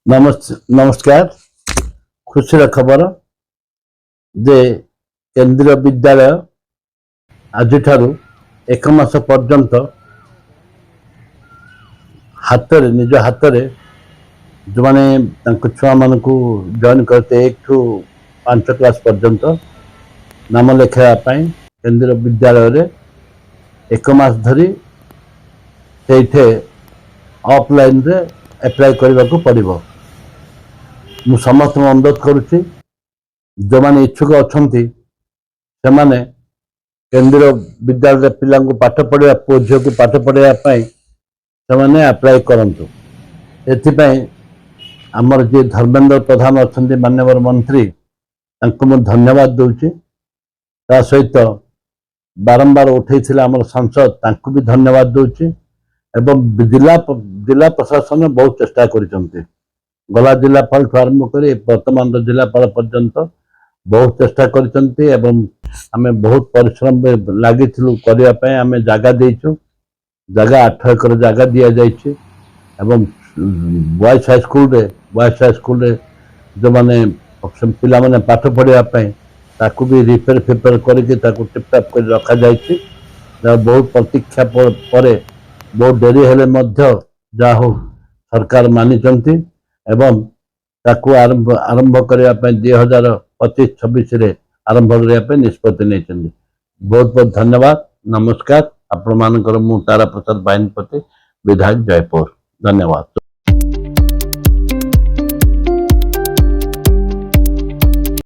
नमस्कार। खुशी खबर जे केंद्रीय विद्यालय आज एक मास पर्यंत निज हाथ जो मैंने छुआ मान जॉइन करते 1 टू 5 क्लास पर्यंत नाम लिखापी केंद्रीय विद्यालय एक मास धरी से ऑफलाइन रे अप्लाई करने को पड़ो। मु समस्त अनुरोध करुच्ची जो मैंने इच्छुक अच्छा से केंद्रीय विद्यालय पिला पाठ पढ़ा पुओ झील को पाठ पढ़ाई से अप्लाई करतु। एमर जी धर्मेंद्र प्रधान अच्छा माननीय मंत्री मु धन्यवाद दूची। सहित बारंबार उठे आम सांसद भी धन्यवाद दूची। एवं जिला प्रशासन बहुत चेष्टा कर गला जिलापाल आरंभ कर वर्तमान जिलापाल पर्यंत बहुत चेष्टा करते आम बहुत परिश्रम लगी करने आम जगह देचु। जगह 8 एकर जगह दि जाइए। बॉयज हाई स्कूल जो मैंने पिला माने पाठ पढ़ाई ताकू भी रिपेयर फिपेयर करके टिपटाप कर रखा जाइए। बहुत प्रतीक्षा पर बहुत डेरी हेले जा हो सरकार मानिचंती एवं ताकू आरंभ करने 2025-26 आरंभ करने निष्पत्ति नहीं। बहुत बहुत धन्यवाद। नमस्कार। आपण मानकर मु तारा प्रसाद बाहिनीपति विधायक जयपुर। धन्यवाद।